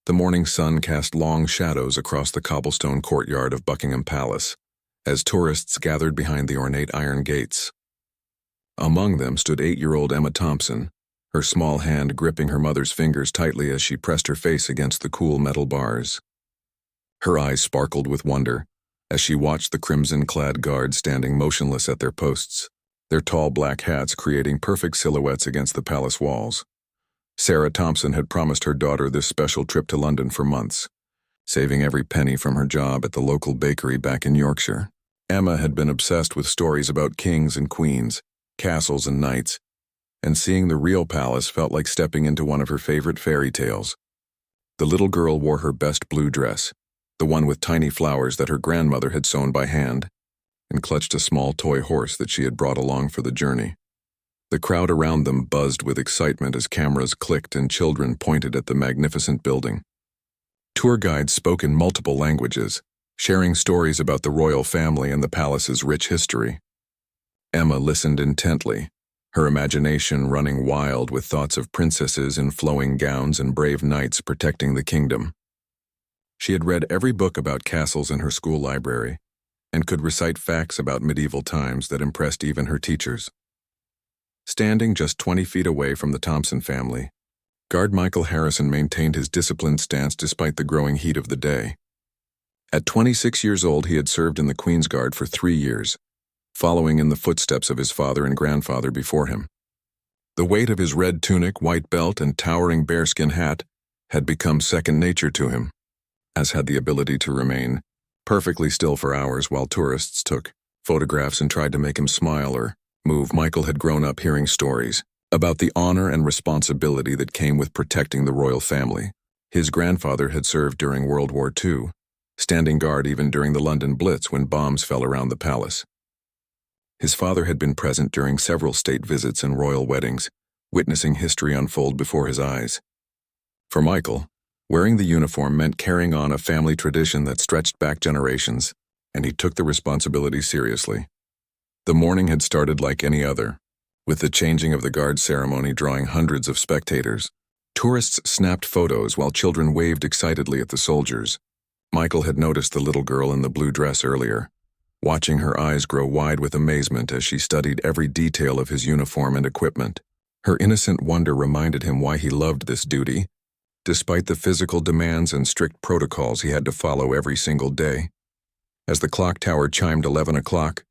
The morning sun cast long shadows across the cobblestone courtyard of Buckingham Palace, as tourists gathered behind the ornate iron gates. Among them stood 8-year-old Emma Thompson, her small hand gripping her mother's fingers tightly as she pressed her face against the cool metal bars. Her eyes sparkled with wonder as she watched the crimson-clad guards standing motionless at their posts, their tall black hats creating perfect silhouettes against the palace walls. Sarah Thompson had promised her daughter this special trip to London for months, saving every penny from her job at the local bakery back in Yorkshire. Emma had been obsessed with stories about kings and queens, castles and knights, and seeing the real palace felt like stepping into one of her favorite fairy tales. The little girl wore her best blue dress, the one with tiny flowers that her grandmother had sewn by hand, and clutched a small toy horse that she had brought along for the journey. The crowd around them buzzed with excitement as cameras clicked and children pointed at the magnificent building. Tour guides spoke in multiple languages, sharing stories about the royal family and the palace's rich history. Emma listened intently, her imagination running wild with thoughts of princesses in flowing gowns and brave knights protecting the kingdom. She had read every book about castles in her school library and could recite facts about medieval times that impressed even her teachers. Standing just 20 feet away from the Thompson family, Guard Michael Harrison maintained his disciplined stance despite the growing heat of the day. At 26 years old, he had served in the Queen's Guard for 3 years, following in the footsteps of his father and grandfather before him. The weight of his red tunic, white belt, and towering bearskin hat had become second nature to him, as had the ability to remain perfectly still for hours while tourists took photographs and tried to make him smile or move. Michael had grown up hearing stories about the honor and responsibility that came with protecting the royal family. His grandfather had served during World War II, standing guard even during the London Blitz when bombs fell around the palace. His father had been present during several state visits and royal weddings, witnessing history unfold before his eyes. For Michael, wearing the uniform meant carrying on a family tradition that stretched back generations, and he took the responsibility seriously. The morning had started like any other, with the changing of the guard ceremony drawing hundreds of spectators. Tourists snapped photos while children waved excitedly at the soldiers. Michael had noticed the little girl in the blue dress earlier, watching her eyes grow wide with amazement as she studied every detail of his uniform and equipment. Her innocent wonder reminded him why he loved this duty, despite the physical demands and strict protocols he had to follow every single day. As the clock tower chimed 11 o'clock,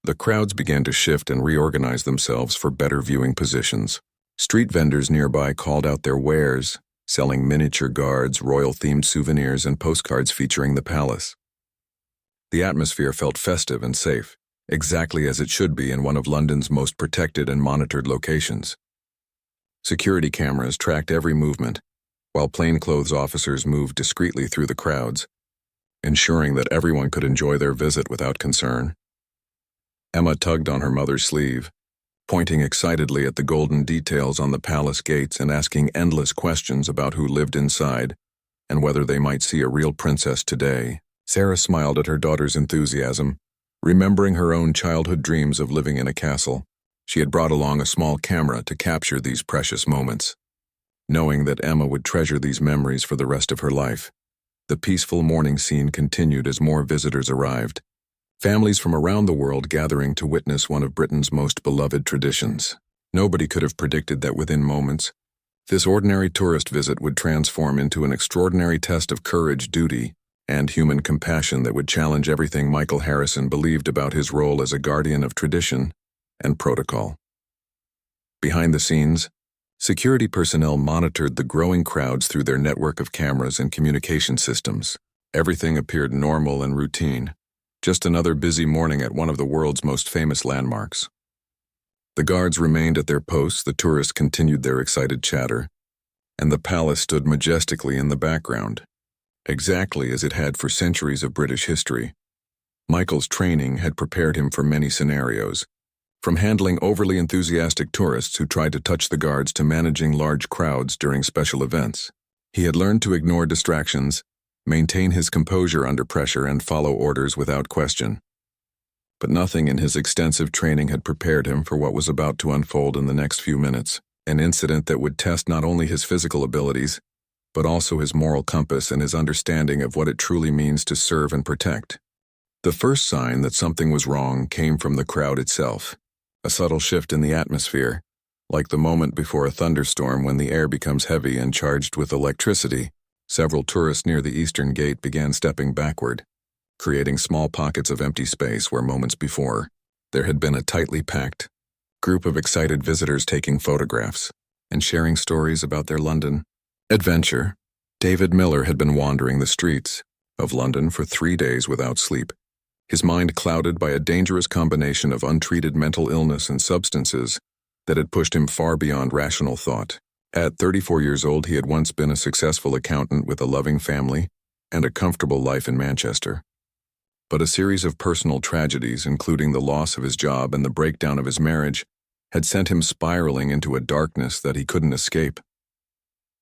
the crowds began to shift and reorganize themselves for better viewing positions. Street vendors nearby called out their wares, selling miniature guards, royal-themed souvenirs, and postcards featuring the palace. The atmosphere felt festive and safe, exactly as it should be in one of London's most protected and monitored locations. Security cameras tracked every movement, while plainclothes officers moved discreetly through the crowds, ensuring that everyone could enjoy their visit without concern. Emma tugged on her mother's sleeve, pointing excitedly at the golden details on the palace gates and asking endless questions about who lived inside and whether they might see a real princess today. Sarah smiled at her daughter's enthusiasm, remembering her own childhood dreams of living in a castle. She had brought along a small camera to capture these precious moments. Knowing that Emma would treasure these memories for the rest of her life, the peaceful morning scene continued as more visitors arrived. Families from around the world gathering to witness one of Britain's most beloved traditions. Nobody could have predicted that within moments, this ordinary tourist visit would transform into an extraordinary test of courage, duty, and human compassion that would challenge everything Michael Harrison believed about his role as a guardian of tradition and protocol. Behind the scenes, security personnel monitored the growing crowds through their network of cameras and communication systems. Everything appeared normal and routine. Just another busy morning at one of the world's most famous landmarks. The guards remained at their posts, the tourists continued their excited chatter, and the palace stood majestically in the background, exactly as it had for centuries of British history. Michael's training had prepared him for many scenarios, from handling overly enthusiastic tourists who tried to touch the guards to managing large crowds during special events. He had learned to ignore distractions, maintain his composure under pressure, and follow orders without question. But nothing in his extensive training had prepared him for what was about to unfold in the next few minutes, an incident that would test not only his physical abilities, but also his moral compass and his understanding of what it truly means to serve and protect. The first sign that something was wrong came from the crowd itself, a subtle shift in the atmosphere, like the moment before a thunderstorm when the air becomes heavy and charged with electricity. Several tourists near the eastern gate began stepping backward, creating small pockets of empty space where moments before there had been a tightly packed group of excited visitors taking photographs and sharing stories about their London adventure. David Miller had been wandering the streets of London for 3 days without sleep, his mind clouded by a dangerous combination of untreated mental illness and substances that had pushed him far beyond rational thought. At 34 years old, he had once been a successful accountant with a loving family and a comfortable life in Manchester. But a series of personal tragedies, including the loss of his job and the breakdown of his marriage, had sent him spiraling into a darkness that he couldn't escape.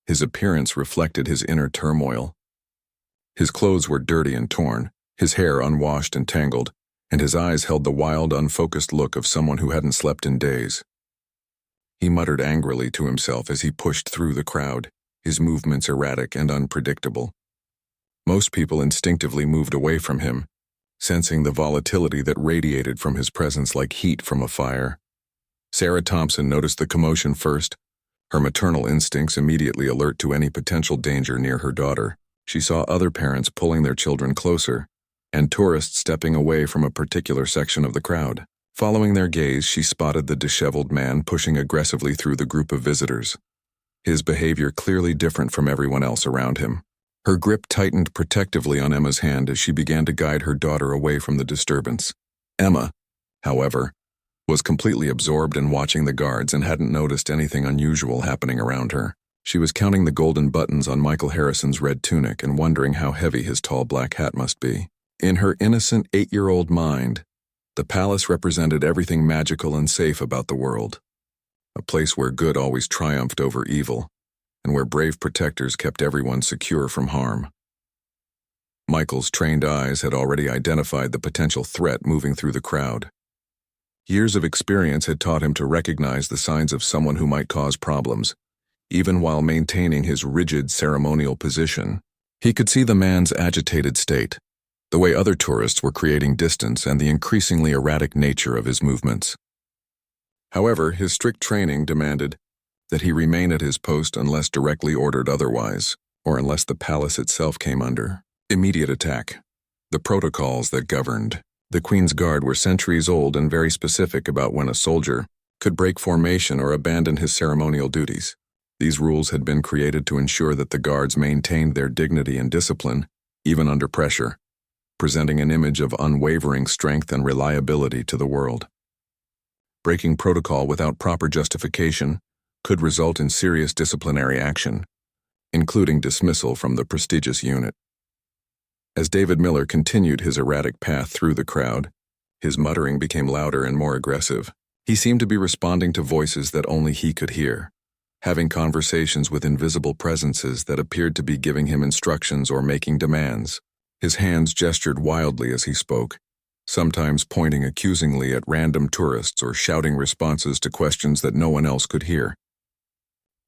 His appearance reflected his inner turmoil. His clothes were dirty and torn, his hair unwashed and tangled, and his eyes held the wild, unfocused look of someone who hadn't slept in days. He muttered angrily to himself as he pushed through the crowd, his movements erratic and unpredictable. Most people instinctively moved away from him, sensing the volatility that radiated from his presence like heat from a fire. Sarah Thompson noticed the commotion first, her maternal instincts immediately alert to any potential danger near her daughter. She saw other parents pulling their children closer, and tourists stepping away from a particular section of the crowd. Following their gaze, she spotted the disheveled man pushing aggressively through the group of visitors, his behavior clearly different from everyone else around him. Her grip tightened protectively on Emma's hand as she began to guide her daughter away from the disturbance. Emma, however, was completely absorbed in watching the guards and hadn't noticed anything unusual happening around her. She was counting the golden buttons on Michael Harrison's red tunic and wondering how heavy his tall black hat must be. In her innocent 8-year-old mind, the palace represented everything magical and safe about the world, a place where good always triumphed over evil, and where brave protectors kept everyone secure from harm. Michael's trained eyes had already identified the potential threat moving through the crowd. Years of experience had taught him to recognize the signs of someone who might cause problems, even while maintaining his rigid ceremonial position. He could see the man's agitated state, the way other tourists were creating distance, and the increasingly erratic nature of his movements. However, his strict training demanded that he remain at his post unless directly ordered otherwise, or unless the palace itself came under immediate attack. The protocols that governed the Queen's Guard were centuries old and very specific about when a soldier could break formation or abandon his ceremonial duties. These rules had been created to ensure that the guards maintained their dignity and discipline, even under pressure, presenting an image of unwavering strength and reliability to the world. Breaking protocol without proper justification could result in serious disciplinary action, including dismissal from the prestigious unit. As David Miller continued his erratic path through the crowd, his muttering became louder and more aggressive. He seemed to be responding to voices that only he could hear, having conversations with invisible presences that appeared to be giving him instructions or making demands. His hands gestured wildly as he spoke, sometimes pointing accusingly at random tourists or shouting responses to questions that no one else could hear.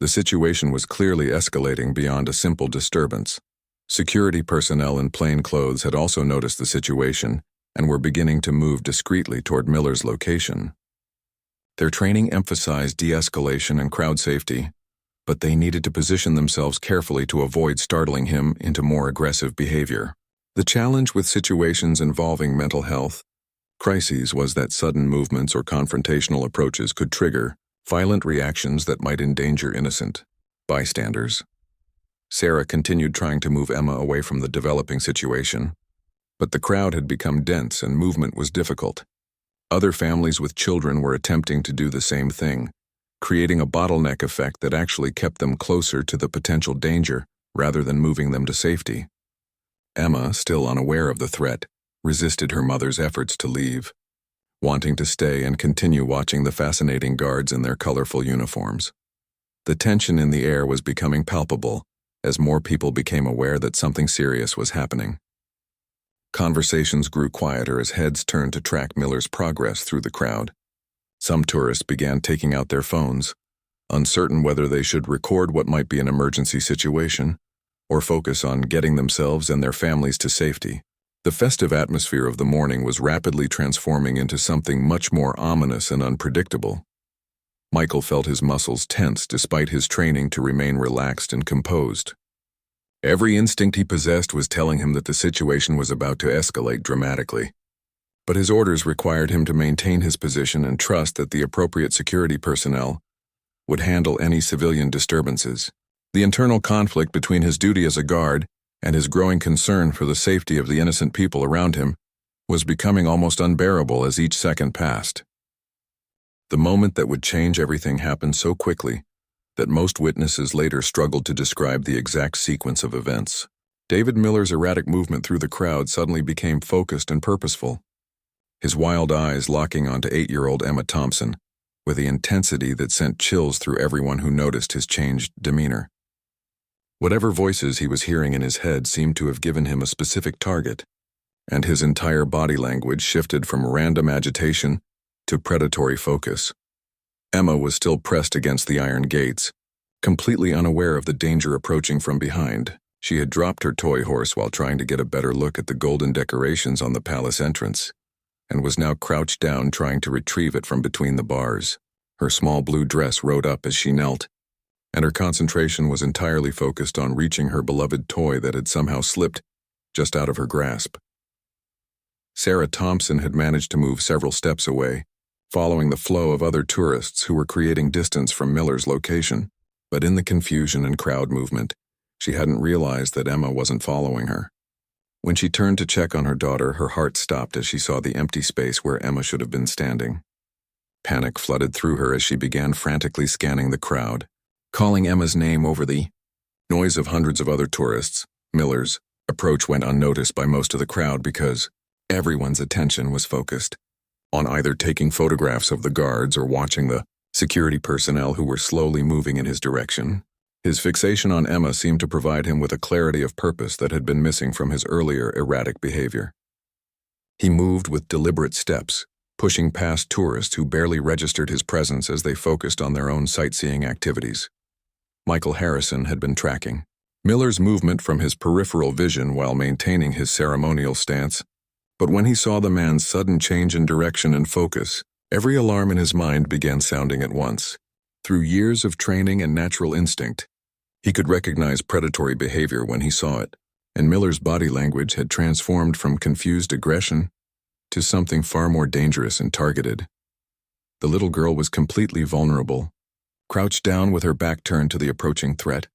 The situation was clearly escalating beyond a simple disturbance. Security personnel in plain clothes had also noticed the situation and were beginning to move discreetly toward Miller's location. Their training emphasized de-escalation and crowd safety, but they needed to position themselves carefully to avoid startling him into more aggressive behavior. The challenge with situations involving mental health crises was that sudden movements or confrontational approaches could trigger violent reactions that might endanger innocent bystanders. Sarah continued trying to move Emma away from the developing situation, but the crowd had become dense and movement was difficult. Other families with children were attempting to do the same thing, creating a bottleneck effect that actually kept them closer to the potential danger rather than moving them to safety. Emma, still unaware of the threat, resisted her mother's efforts to leave, wanting to stay and continue watching the fascinating guards in their colorful uniforms. The tension in the air was becoming palpable as more people became aware that something serious was happening. Conversations grew quieter as heads turned to track Miller's progress through the crowd. Some tourists began taking out their phones, uncertain whether they should record what might be an emergency situation or focus on getting themselves and their families to safety. The festive atmosphere of the morning was rapidly transforming into something much more ominous and unpredictable. Michael felt his muscles tense despite his training to remain relaxed and composed. Every instinct he possessed was telling him that the situation was about to escalate dramatically. But his orders required him to maintain his position and trust that the appropriate security personnel would handle any civilian disturbances. The internal conflict between his duty as a guard and his growing concern for the safety of the innocent people around him was becoming almost unbearable as each second passed. The moment that would change everything happened so quickly that most witnesses later struggled to describe the exact sequence of events. David Miller's erratic movement through the crowd suddenly became focused and purposeful, his wild eyes locking onto 8-year-old Emma Thompson with the intensity that sent chills through everyone who noticed his changed demeanor. Whatever voices he was hearing in his head seemed to have given him a specific target, and his entire body language shifted from random agitation to predatory focus. Emma was still pressed against the iron gates, completely unaware of the danger approaching from behind. She had dropped her toy horse while trying to get a better look at the golden decorations on the palace entrance, and was now crouched down trying to retrieve it from between the bars. Her small blue dress rode up as she knelt, and her concentration was entirely focused on reaching her beloved toy that had somehow slipped just out of her grasp. Sarah Thompson had managed to move several steps away, following the flow of other tourists who were creating distance from Miller's location. But in the confusion and crowd movement, she hadn't realized that Emma wasn't following her. When she turned to check on her daughter, her heart stopped as she saw the empty space where Emma should have been standing. Panic flooded through her as she began frantically scanning the crowd, calling Emma's name over the noise of hundreds of other tourists. Miller's approach went unnoticed by most of the crowd because everyone's attention was focused on either taking photographs of the guards or watching the security personnel who were slowly moving in his direction. His fixation on Emma seemed to provide him with a clarity of purpose that had been missing from his earlier erratic behavior. He moved with deliberate steps, pushing past tourists who barely registered his presence as they focused on their own sightseeing activities. Michael Harrison had been tracking Miller's movement from his peripheral vision while maintaining his ceremonial stance, but when he saw the man's sudden change in direction and focus, every alarm in his mind began sounding at once. Through years of training and natural instinct, he could recognize predatory behavior when he saw it, and Miller's body language had transformed from confused aggression to something far more dangerous and targeted. The little girl was completely vulnerable, crouched down with her back turned to the approaching threat,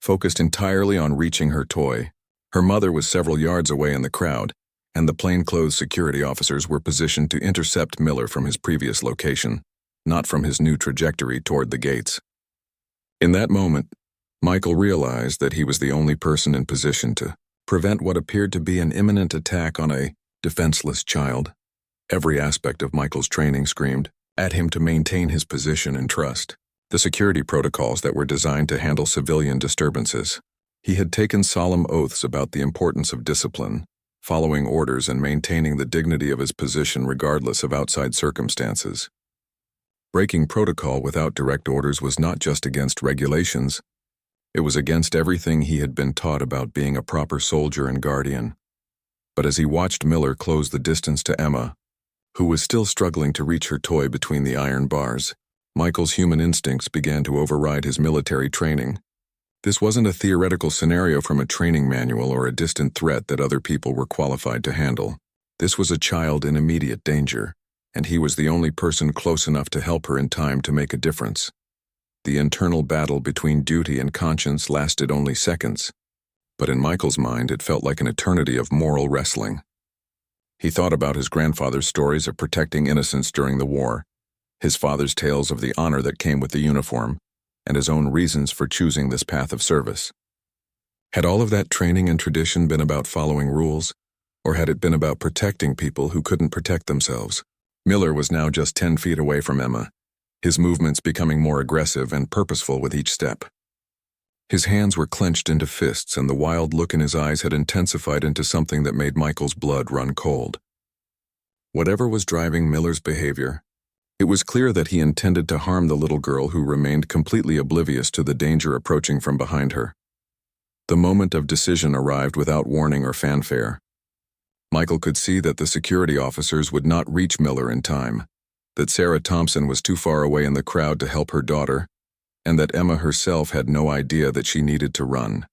focused entirely on reaching her toy. Her mother was several yards away in the crowd, and the plainclothes security officers were positioned to intercept Miller from his previous location, not from his new trajectory toward the gates. In that moment, Michael realized that he was the only person in position to prevent what appeared to be an imminent attack on a defenseless child. Every aspect of Michael's training screamed at him to maintain his position and trust the security protocols that were designed to handle civilian disturbances. He had taken solemn oaths about the importance of discipline, following orders and maintaining the dignity of his position regardless of outside circumstances. Breaking protocol without direct orders was not just against regulations, it was against everything he had been taught about being a proper soldier and guardian. But as he watched Miller close the distance to Emma, who was still struggling to reach her toy between the iron bars, Michael's human instincts began to override his military training. This wasn't a theoretical scenario from a training manual or a distant threat that other people were qualified to handle. This was a child in immediate danger, and he was the only person close enough to help her in time to make a difference. The internal battle between duty and conscience lasted only seconds, but in Michael's mind it felt like an eternity of moral wrestling. He thought about his grandfather's stories of protecting innocents during the war, his father's tales of the honor that came with the uniform, and his own reasons for choosing this path of service. Had all of that training and tradition been about following rules, or had it been about protecting people who couldn't protect themselves? Miller was now just 10 feet away from Emma, his movements becoming more aggressive and purposeful with each step. His hands were clenched into fists, and the wild look in his eyes had intensified into something that made Michael's blood run cold. Whatever was driving Miller's behavior, it was clear that he intended to harm the little girl who remained completely oblivious to the danger approaching from behind her. The moment of decision arrived without warning or fanfare. Michael could see that the security officers would not reach Miller in time, that Sarah Thompson was too far away in the crowd to help her daughter, and that Emma herself had no idea that she needed to run.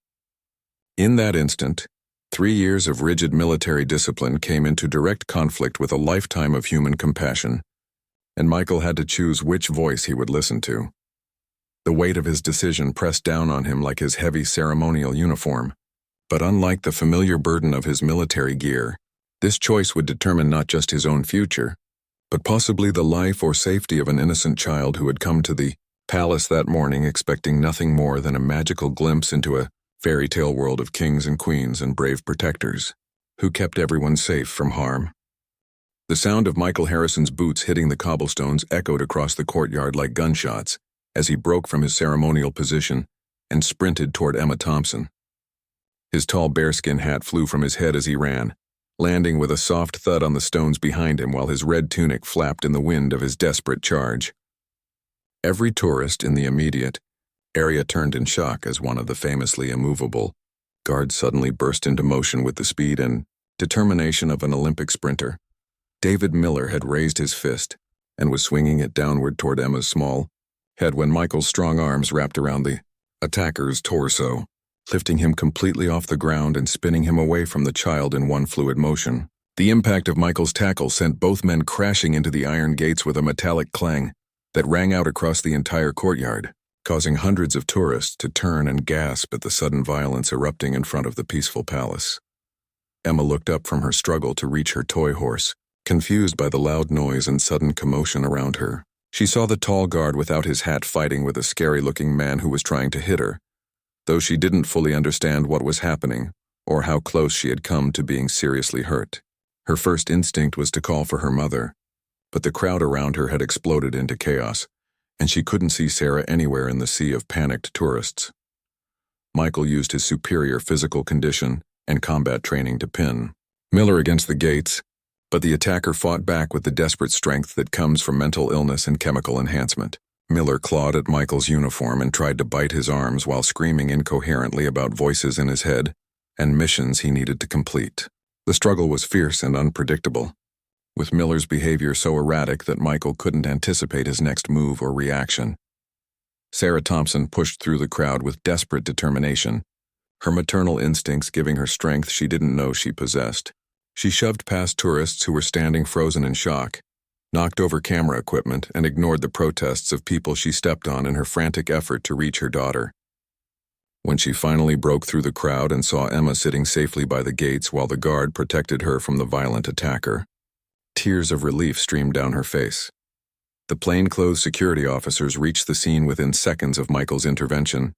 In that instant, 3 years of rigid military discipline came into direct conflict with a lifetime of human compassion, and Michael had to choose which voice he would listen to. The weight of his decision pressed down on him like his heavy ceremonial uniform, but unlike the familiar burden of his military gear, this choice would determine not just his own future, but possibly the life or safety of an innocent child who had come to the palace that morning expecting nothing more than a magical glimpse into a fairy tale world of kings and queens and brave protectors, who kept everyone safe from harm. The sound of Michael Harrison's boots hitting the cobblestones echoed across the courtyard like gunshots as he broke from his ceremonial position and sprinted toward Emma Thompson. His tall bearskin hat flew from his head as he ran, landing with a soft thud on the stones behind him while his red tunic flapped in the wind of his desperate charge. Every tourist in the immediate area turned in shock as one of the famously immovable guards suddenly burst into motion with the speed and determination of an Olympic sprinter. David Miller had raised his fist and was swinging it downward toward Emma's small head when Michael's strong arms wrapped around the attacker's torso, lifting him completely off the ground and spinning him away from the child in one fluid motion. The impact of Michael's tackle sent both men crashing into the iron gates with a metallic clang that rang out across the entire courtyard, causing hundreds of tourists to turn and gasp at the sudden violence erupting in front of the peaceful palace. Emma looked up from her struggle to reach her toy horse, confused by the loud noise and sudden commotion around her. She saw the tall guard without his hat fighting with a scary-looking man who was trying to hit her, though she didn't fully understand what was happening or how close she had come to being seriously hurt. Her first instinct was to call for her mother, but the crowd around her had exploded into chaos, and she couldn't see Sarah anywhere in the sea of panicked tourists. Michael used his superior physical condition and combat training to pin Miller against the gates, but the attacker fought back with the desperate strength that comes from mental illness and chemical enhancement. Miller clawed at Michael's uniform and tried to bite his arms while screaming incoherently about voices in his head and missions he needed to complete. The struggle was fierce and unpredictable, with Miller's behavior so erratic that Michael couldn't anticipate his next move or reaction. Sarah Thompson pushed through the crowd with desperate determination, her maternal instincts giving her strength she didn't know she possessed. She shoved past tourists who were standing frozen in shock, knocked over camera equipment, and ignored the protests of people she stepped on in her frantic effort to reach her daughter. When she finally broke through the crowd and saw Emma sitting safely by the gates while the guard protected her from the violent attacker, tears of relief streamed down her face. The plainclothes security officers reached the scene within seconds of Michael's intervention,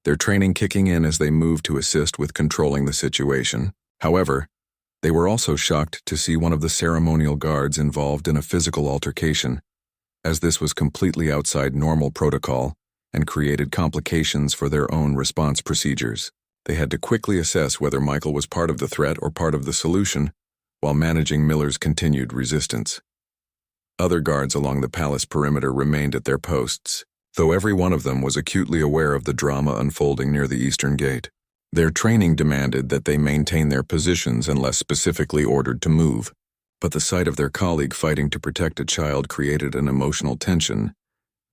their training kicking in as they moved to assist with controlling the situation. However, they were also shocked to see one of the ceremonial guards involved in a physical altercation, as this was completely outside normal protocol and created complications for their own response procedures. They had to quickly assess whether Michael was part of the threat or part of the solution, while managing Miller's continued resistance. Other guards along the palace perimeter remained at their posts, though every one of them was acutely aware of the drama unfolding near the eastern gate. Their training demanded that they maintain their positions unless specifically ordered to move, but the sight of their colleague fighting to protect a child created an emotional tension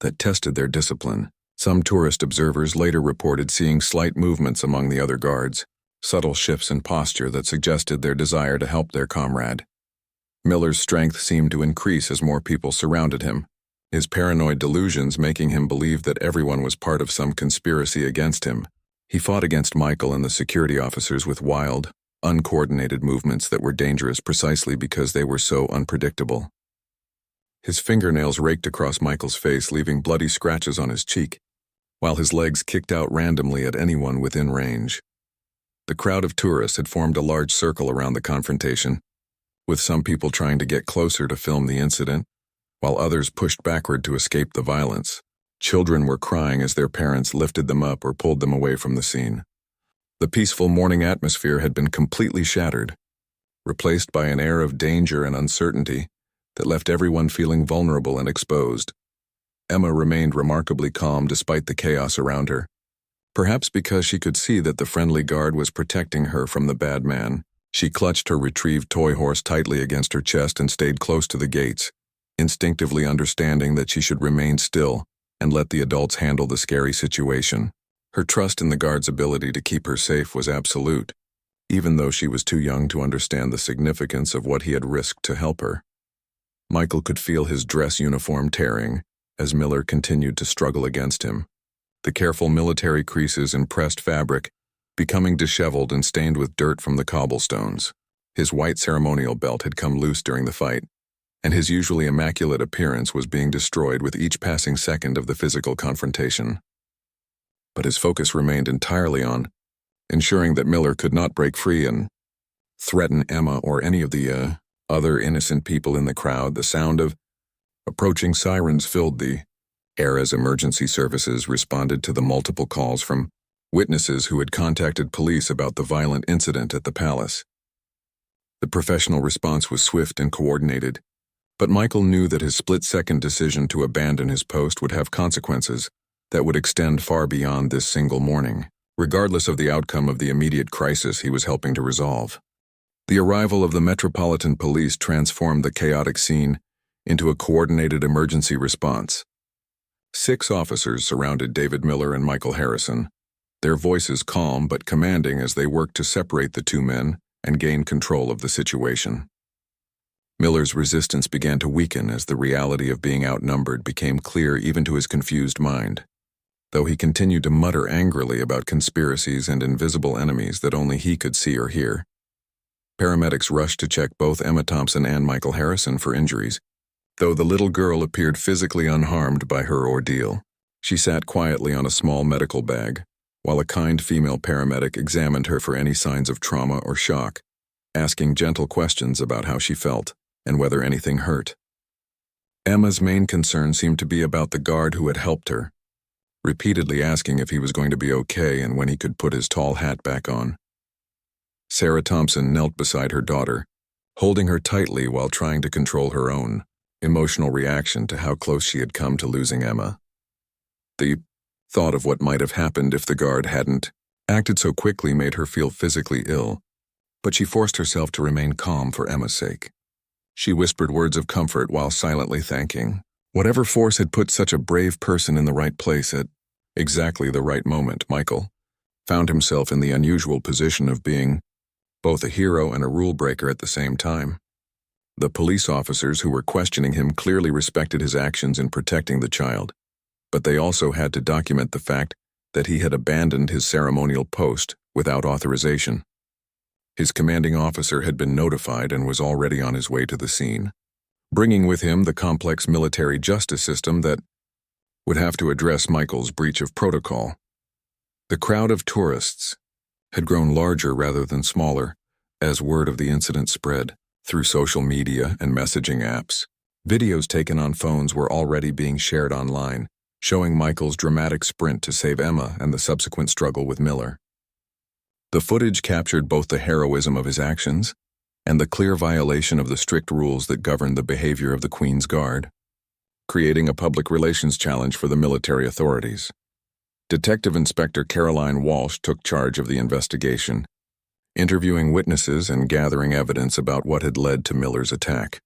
that tested their discipline. Some tourist observers later reported seeing slight movements among the other guards, subtle shifts in posture that suggested their desire to help their comrade. Miller's strength seemed to increase as more people surrounded him, his paranoid delusions making him believe that everyone was part of some conspiracy against him. He fought against Michael and the security officers with wild, uncoordinated movements that were dangerous precisely because they were so unpredictable. His fingernails raked across Michael's face, leaving bloody scratches on his cheek, while his legs kicked out randomly at anyone within range. The crowd of tourists had formed a large circle around the confrontation, with some people trying to get closer to film the incident, while others pushed backward to escape the violence. Children were crying as their parents lifted them up or pulled them away from the scene. The peaceful morning atmosphere had been completely shattered, replaced by an air of danger and uncertainty that left everyone feeling vulnerable and exposed. Emma remained remarkably calm despite the chaos around her, Perhaps because she could see that the friendly guard was protecting her from the bad man, she clutched her retrieved toy horse tightly against her chest and stayed close to the gates, instinctively understanding that she should remain still and let the adults handle the scary situation. Her trust in the guard's ability to keep her safe was absolute, even though she was too young to understand the significance of what he had risked to help her. Michael could feel his dress uniform tearing as Miller continued to struggle against him, the careful military creases in pressed fabric becoming disheveled and stained with dirt from the cobblestones. His white ceremonial belt had come loose during the fight, and his usually immaculate appearance was being destroyed with each passing second of the physical confrontation. But his focus remained entirely on ensuring that Miller could not break free and threaten Emma or any of the other innocent people in the crowd. The sound of approaching sirens filled the air as emergency services responded to the multiple calls from witnesses who had contacted police about the violent incident at the palace. The professional response was swift and coordinated, but Michael knew that his split-second decision to abandon his post would have consequences that would extend far beyond this single morning, regardless of the outcome of the immediate crisis he was helping to resolve. The arrival of the Metropolitan Police transformed the chaotic scene into a coordinated emergency response. 6 officers surrounded David Miller and Michael Harrison, their voices calm but commanding as they worked to separate the two men and gain control of the situation. Miller's resistance began to weaken as the reality of being outnumbered became clear even to his confused mind, though he continued to mutter angrily about conspiracies and invisible enemies that only he could see or hear. Paramedics rushed to check both Emma Thompson and Michael Harrison for injuries, though the little girl appeared physically unharmed by her ordeal. She sat quietly on a small medical bag, while a kind female paramedic examined her for any signs of trauma or shock, asking gentle questions about how she felt and whether anything hurt. Emma's main concern seemed to be about the guard who had helped her, repeatedly asking if he was going to be okay and when he could put his tall hat back on. Sarah Thompson knelt beside her daughter, holding her tightly while trying to control her own emotional reaction to how close she had come to losing Emma. The thought of what might have happened if the guard hadn't acted so quickly made her feel physically ill, but she forced herself to remain calm for Emma's sake. She whispered words of comfort while silently thanking whatever force had put such a brave person in the right place at exactly the right moment. Michael found himself in the unusual position of being both a hero and a rule breaker at the same time. The police officers who were questioning him clearly respected his actions in protecting the child, but they also had to document the fact that he had abandoned his ceremonial post without authorization. His commanding officer had been notified and was already on his way to the scene, bringing with him the complex military justice system that would have to address Michael's breach of protocol. The crowd of tourists had grown larger rather than smaller as word of the incident spread through social media and messaging apps. Videos taken on phones were already being shared online, showing Michael's dramatic sprint to save Emma and the subsequent struggle with Miller. The footage captured both the heroism of his actions and the clear violation of the strict rules that governed the behavior of the Queen's Guard, creating a public relations challenge for the military authorities. Detective Inspector Caroline Walsh took charge of the investigation, interviewing witnesses and gathering evidence about what had led to Miller's attack.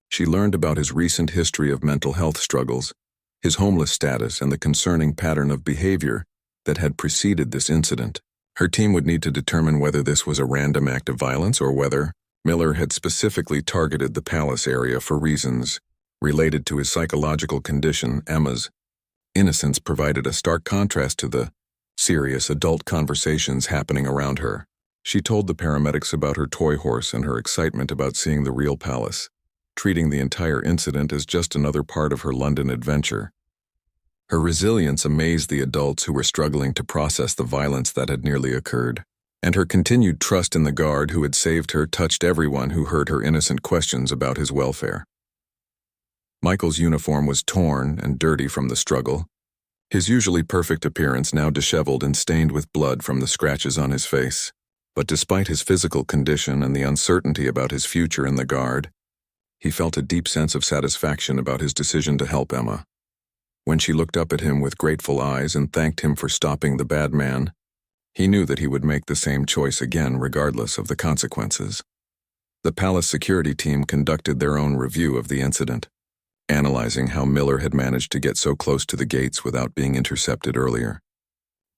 She learned about his recent history of mental health struggles, his homeless status, and the concerning pattern of behavior that had preceded this incident. Her team would need to determine whether this was a random act of violence or whether Miller had specifically targeted the palace area for reasons related to his psychological condition. Emma's innocence provided a stark contrast to the serious adult conversations happening around her. She told the paramedics about her toy horse and her excitement about seeing the real palace, treating the entire incident as just another part of her London adventure. Her resilience amazed the adults who were struggling to process the violence that had nearly occurred, and her continued trust in the guard who had saved her touched everyone who heard her innocent questions about his welfare. Michael's uniform was torn and dirty from the struggle, his usually perfect appearance now disheveled and stained with blood from the scratches on his face. But despite his physical condition and the uncertainty about his future in the Guard, he felt a deep sense of satisfaction about his decision to help Emma. When she looked up at him with grateful eyes and thanked him for stopping the bad man, he knew that he would make the same choice again regardless of the consequences. The palace security team conducted their own review of the incident, analyzing how Miller had managed to get so close to the gates without being intercepted earlier.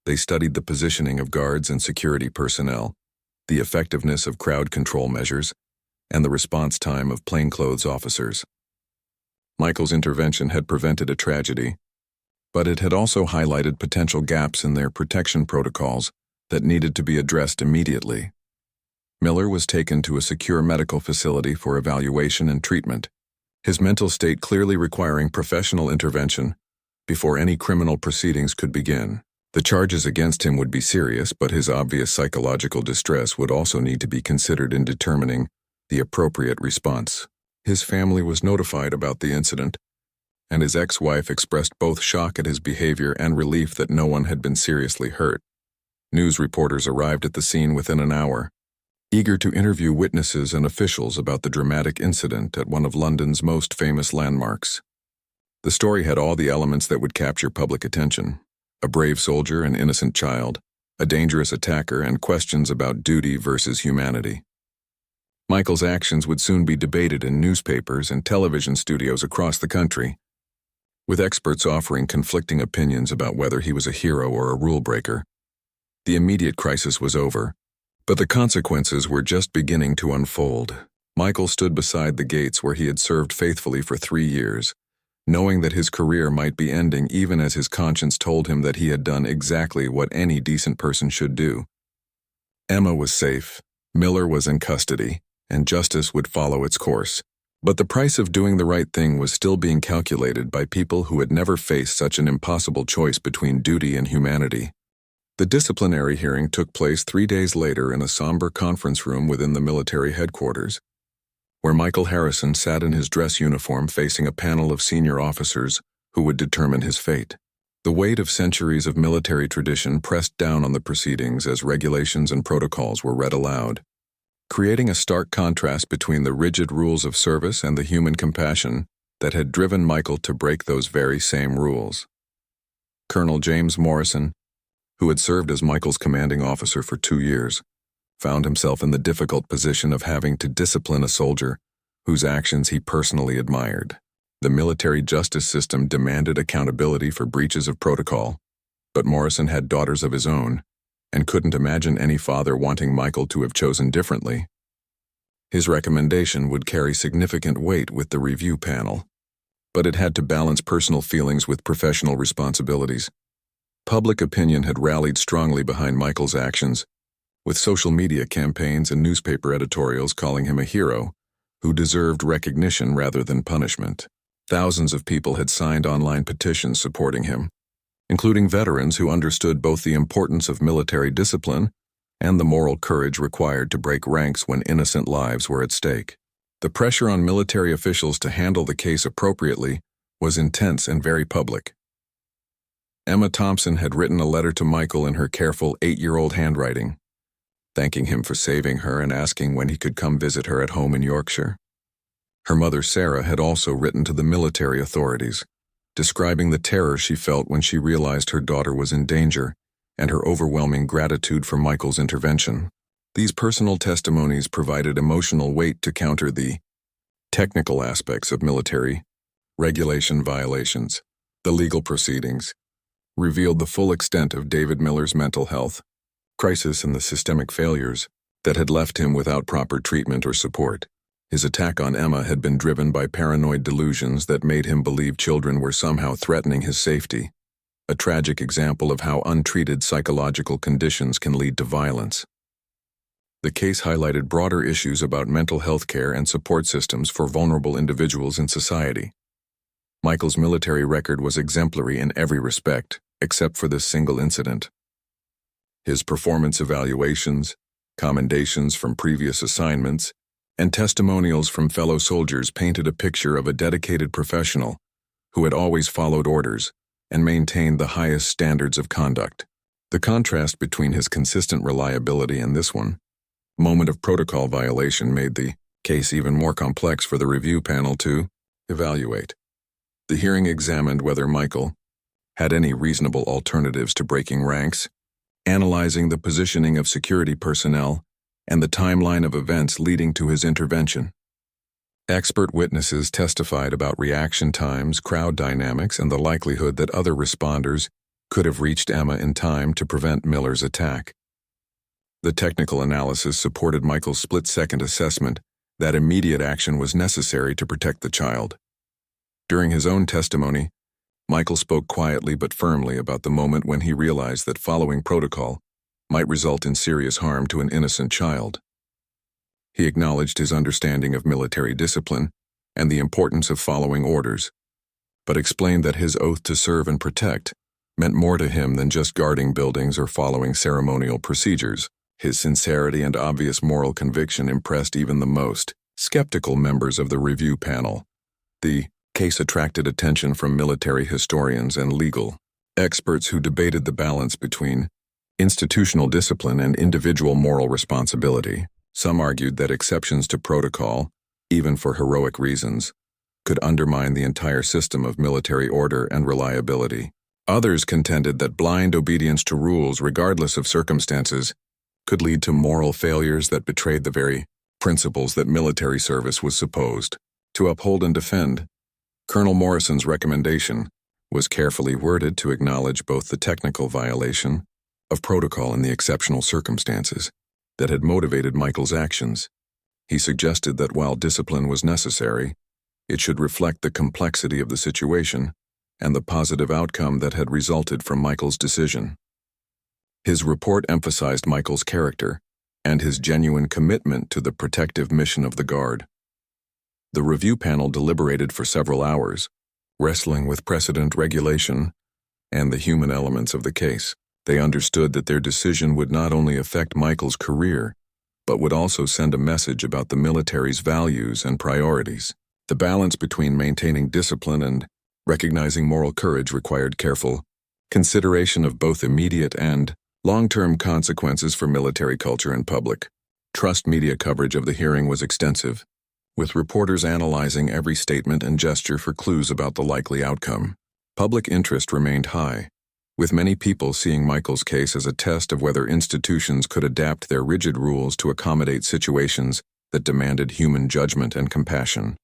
They studied the positioning of guards and security personnel, the effectiveness of crowd control measures, and the response time of plainclothes officers. Michael's intervention had prevented a tragedy, but it had also highlighted potential gaps in their protection protocols that needed to be addressed immediately. Miller was taken to a secure medical facility for evaluation and treatment, his mental state clearly requiring professional intervention before any criminal proceedings could begin. The charges against him would be serious, but his obvious psychological distress would also need to be considered in determining the appropriate response. His family was notified about the incident, and his ex-wife expressed both shock at his behavior and relief that no one had been seriously hurt. News reporters arrived at the scene within an hour, eager to interview witnesses and officials about the dramatic incident at one of London's most famous landmarks. The story had all the elements that would capture public attention: a brave soldier, an innocent child, a dangerous attacker, and questions about duty versus humanity. Michael's actions would soon be debated in newspapers and television studios across the country, with experts offering conflicting opinions about whether he was a hero or a rule breaker. The immediate crisis was over, but the consequences were just beginning to unfold. Michael stood beside the gates where he had served faithfully for 3 years, knowing that his career might be ending even as his conscience told him that he had done exactly what any decent person should do. Emma was safe, Miller was in custody, and justice would follow its course. But the price of doing the right thing was still being calculated by people who had never faced such an impossible choice between duty and humanity. The disciplinary hearing took place 3 days later in a somber conference room within the military headquarters, where Michael Harrison sat in his dress uniform facing a panel of senior officers who would determine his fate. The weight of centuries of military tradition pressed down on the proceedings as regulations and protocols were read aloud, creating a stark contrast between the rigid rules of service and the human compassion that had driven Michael to break those very same rules. Colonel James Morrison, who had served as Michael's commanding officer for 2 years, found himself in the difficult position of having to discipline a soldier whose actions he personally admired. The military justice system demanded accountability for breaches of protocol, but Morrison had daughters of his own and couldn't imagine any father wanting Michael to have chosen differently. His recommendation would carry significant weight with the review panel, but it had to balance personal feelings with professional responsibilities. Public opinion had rallied strongly behind Michael's actions, with social media campaigns and newspaper editorials calling him a hero who deserved recognition rather than punishment. Thousands of people had signed online petitions supporting him, including veterans who understood both the importance of military discipline and the moral courage required to break ranks when innocent lives were at stake. The pressure on military officials to handle the case appropriately was intense and very public. Emma Thompson had written a letter to Michael in her careful 8-year-old handwriting, thanking him for saving her and asking when he could come visit her at home in Yorkshire. Her mother Sarah had also written to the military authorities, describing the terror she felt when she realized her daughter was in danger and her overwhelming gratitude for Michael's intervention. These personal testimonies provided emotional weight to counter the technical aspects of military regulation violations. The legal proceedings revealed the full extent of David Miller's mental health crisis and the systemic failures that had left him without proper treatment or support. His attack on Emma had been driven by paranoid delusions that made him believe children were somehow threatening his safety, a tragic example of how untreated psychological conditions can lead to violence. The case highlighted broader issues about mental health care and support systems for vulnerable individuals in society. Michael's military record was exemplary in every respect, except for this single incident. His performance evaluations, commendations from previous assignments, and testimonials from fellow soldiers painted a picture of a dedicated professional who had always followed orders and maintained the highest standards of conduct. The contrast between his consistent reliability and this moment of protocol violation made the case even more complex for the review panel to evaluate. The hearing examined whether Michael, had any reasonable alternatives to breaking ranks, analyzing the positioning of security personnel, and the timeline of events leading to his intervention. Expert witnesses testified about reaction times, crowd dynamics, and the likelihood that other responders could have reached Emma in time to prevent Miller's attack. The technical analysis supported Michael's split-second assessment that immediate action was necessary to protect the child. During his own testimony, Michael spoke quietly but firmly about the moment when he realized that following protocol might result in serious harm to an innocent child. He acknowledged his understanding of military discipline and the importance of following orders, but explained that his oath to serve and protect meant more to him than just guarding buildings or following ceremonial procedures. His sincerity and obvious moral conviction impressed even the most skeptical members of the review panel. The case attracted attention from military historians and legal experts who debated the balance between institutional discipline and individual moral responsibility. Some argued that exceptions to protocol, even for heroic reasons, could undermine the entire system of military order and reliability. Others contended that blind obedience to rules, regardless of circumstances, could lead to moral failures that betrayed the very principles that military service was supposed to uphold and defend. Colonel Morrison's recommendation was carefully worded to acknowledge both the technical violation of protocol and the exceptional circumstances that had motivated Michael's actions. He suggested that while discipline was necessary, it should reflect the complexity of the situation and the positive outcome that had resulted from Michael's decision. His report emphasized Michael's character and his genuine commitment to the protective mission of the Guard. The review panel deliberated for several hours, wrestling with precedent, regulation, and the human elements of the case. They understood that their decision would not only affect Michael's career, but would also send a message about the military's values and priorities. The balance between maintaining discipline and recognizing moral courage required careful consideration of both immediate and long-term consequences for military culture and public trust. Media coverage of the hearing was extensive, with reporters analyzing every statement and gesture for clues about the likely outcome. Public interest remained high, with many people seeing Michael's case as a test of whether institutions could adapt their rigid rules to accommodate situations that demanded human judgment and compassion.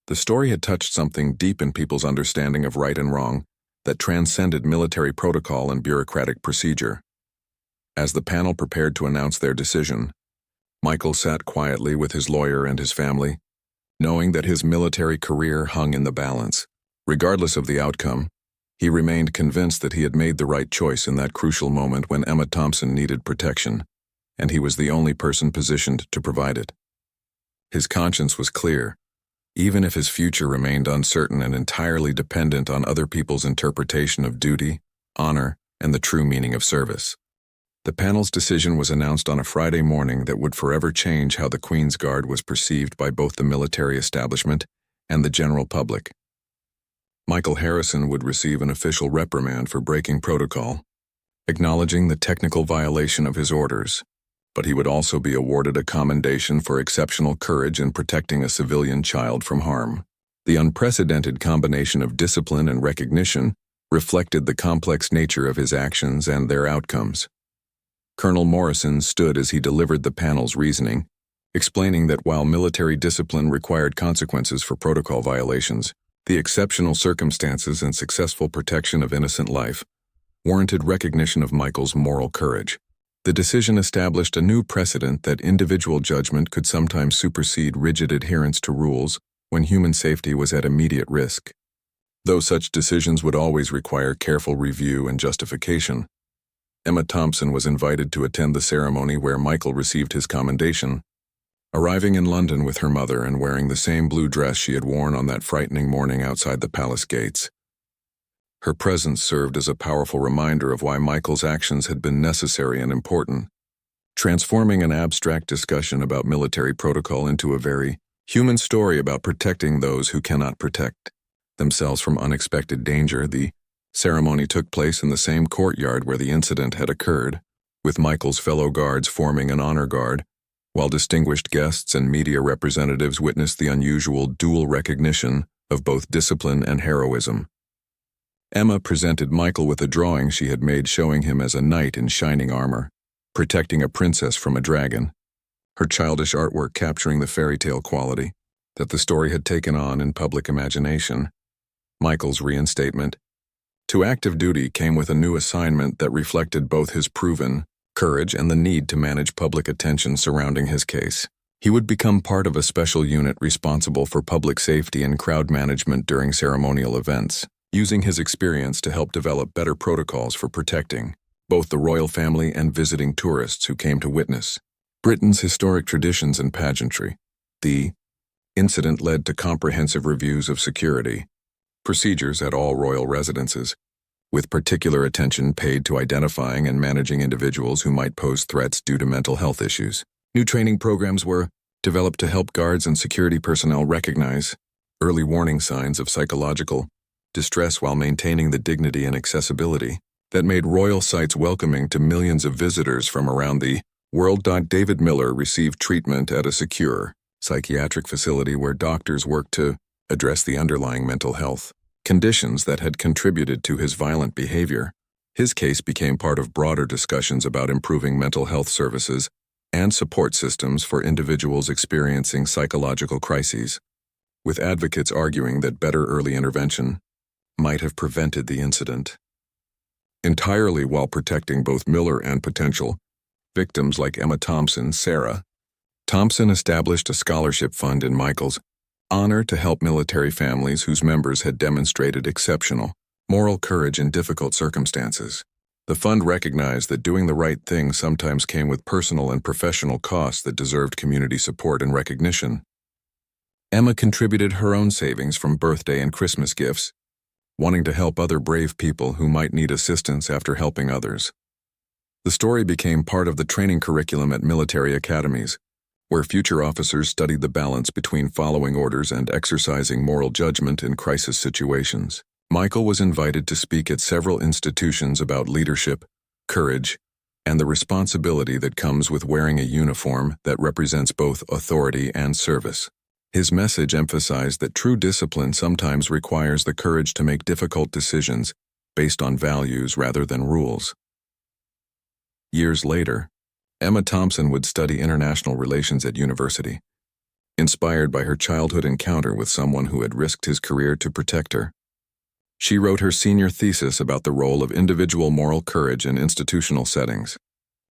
The story had touched something deep in people's understanding of right and wrong that transcended military protocol and bureaucratic procedure. As the panel prepared to announce their decision, Michael sat quietly with his lawyer and his family, knowing that his military career hung in the balance. Regardless of the outcome, he remained convinced that he had made the right choice in that crucial moment when Emma Thompson needed protection, and he was the only person positioned to provide it. His conscience was clear, even if his future remained uncertain and entirely dependent on other people's interpretation of duty, honor, and the true meaning of service. The panel's decision was announced on a Friday morning that would forever change how the Queen's Guard was perceived by both the military establishment and the general public. Michael Harrison would receive an official reprimand for breaking protocol, acknowledging the technical violation of his orders, but he would also be awarded a commendation for exceptional courage in protecting a civilian child from harm. The unprecedented combination of discipline and recognition reflected the complex nature of his actions and their outcomes. Colonel Morrison stood as he delivered the panel's reasoning, explaining that while military discipline required consequences for protocol violations, the exceptional circumstances and successful protection of innocent life warranted recognition of Michael's moral courage. The decision established a new precedent that individual judgment could sometimes supersede rigid adherence to rules when human safety was at immediate risk. Though such decisions would always require careful review and justification, Emma Thompson was invited to attend the ceremony where Michael received his commendation, arriving in London with her mother and wearing the same blue dress she had worn on that frightening morning outside the palace gates. Her presence served as a powerful reminder of why Michael's actions had been necessary and important, transforming an abstract discussion about military protocol into a very human story about protecting those who cannot protect themselves from unexpected danger. The ceremony took place in the same courtyard where the incident had occurred, with Michael's fellow guards forming an honor guard, while distinguished guests and media representatives witnessed the unusual dual recognition of both discipline and heroism. Emma presented Michael with a drawing she had made showing him as a knight in shining armor, protecting a princess from a dragon, her childish artwork capturing the fairy tale quality that the story had taken on in public imagination. Michael's reinstatement to active duty came with a new assignment that reflected both his proven courage and the need to manage public attention surrounding his case. He would become part of a special unit responsible for public safety and crowd management during ceremonial events, using his experience to help develop better protocols for protecting both the royal family and visiting tourists who came to witness Britain's historic traditions and pageantry. The incident led to comprehensive reviews of security procedures at all royal residences, with particular attention paid to identifying and managing individuals who might pose threats due to mental health issues. New training programs were developed to help guards and security personnel recognize early warning signs of psychological distress while maintaining the dignity and accessibility that made royal sites welcoming to millions of visitors from around the world. David Miller received treatment at a secure psychiatric facility where doctors worked to address the underlying mental health conditions that had contributed to his violent behavior. His case became part of broader discussions about improving mental health services and support systems for individuals experiencing psychological crises, with advocates arguing that better early intervention might have prevented the incident entirely while protecting both Miller and potential victims like Emma Thompson. Sarah Thompson established a scholarship fund in Michael's honor to help military families whose members had demonstrated exceptional moral courage in difficult circumstances. The fund recognized that doing the right thing sometimes came with personal and professional costs that deserved community support and recognition. Emma contributed her own savings from birthday and Christmas gifts, wanting to help other brave people who might need assistance after helping others. The story became part of the training curriculum at military academies, where future officers studied the balance between following orders and exercising moral judgment in crisis situations. Michael was invited to speak at several institutions about leadership, courage, and the responsibility that comes with wearing a uniform that represents both authority and service. His message emphasized that true discipline sometimes requires the courage to make difficult decisions based on values rather than rules. Years later, Emma Thompson would study international relations at university, inspired by her childhood encounter with someone who had risked his career to protect her. She wrote her senior thesis about the role of individual moral courage in institutional settings,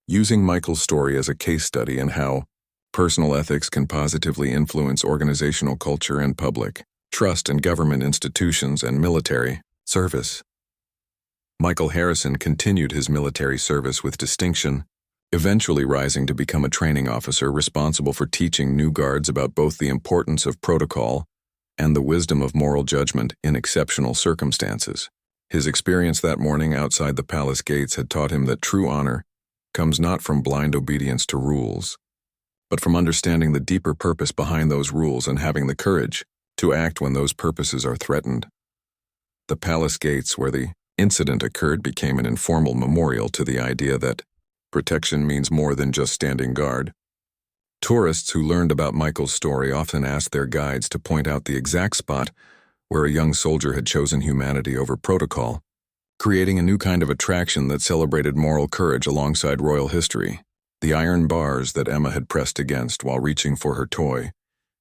using Michael's story as a case study in how personal ethics can positively influence organizational culture and public trust in government institutions and military service. Michael Harrison continued his military service with distinction, eventually rising to become a training officer responsible for teaching new guards about both the importance of protocol and the wisdom of moral judgment in exceptional circumstances. His experience that morning outside the palace gates had taught him that true honor comes not from blind obedience to rules, but from understanding the deeper purpose behind those rules and having the courage to act when those purposes are threatened. The palace gates where the incident occurred became an informal memorial to the idea that protection means more than just standing guard. Tourists who learned about Michael's story often asked their guides to point out the exact spot where a young soldier had chosen humanity over protocol, creating a new kind of attraction that celebrated moral courage alongside royal history. The iron bars that Emma had pressed against while reaching for her toy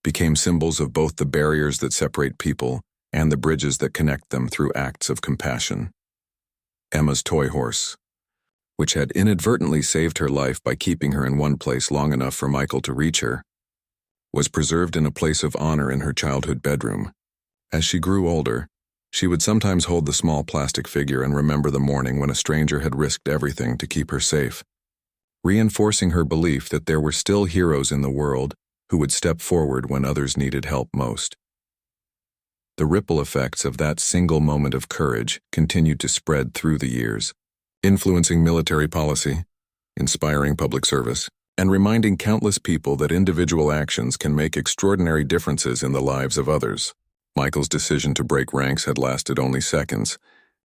became symbols of both the barriers that separate people and the bridges that connect them through acts of compassion. Emma's toy horse, which had inadvertently saved her life by keeping her in one place long enough for Michael to reach her, was preserved in a place of honor in her childhood bedroom. As she grew older, she would sometimes hold the small plastic figure and remember the morning when a stranger had risked everything to keep her safe, reinforcing her belief that there were still heroes in the world who would step forward when others needed help most. The ripple effects of that single moment of courage continued to spread through the years, influencing military policy, inspiring public service, and reminding countless people that individual actions can make extraordinary differences in the lives of others. Michael's decision to break ranks had lasted only seconds,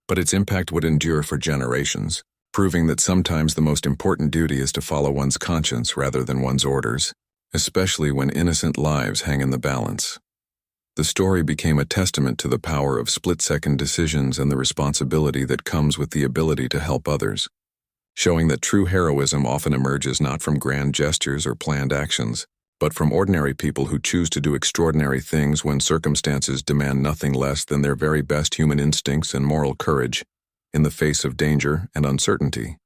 but its impact would endure for generations, proving that sometimes the most important duty is to follow one's conscience rather than one's orders, especially when innocent lives hang in the balance. The story became a testament to the power of split-second decisions and the responsibility that comes with the ability to help others, showing that true heroism often emerges not from grand gestures or planned actions, but from ordinary people who choose to do extraordinary things when circumstances demand nothing less than their very best human instincts and moral courage in the face of danger and uncertainty.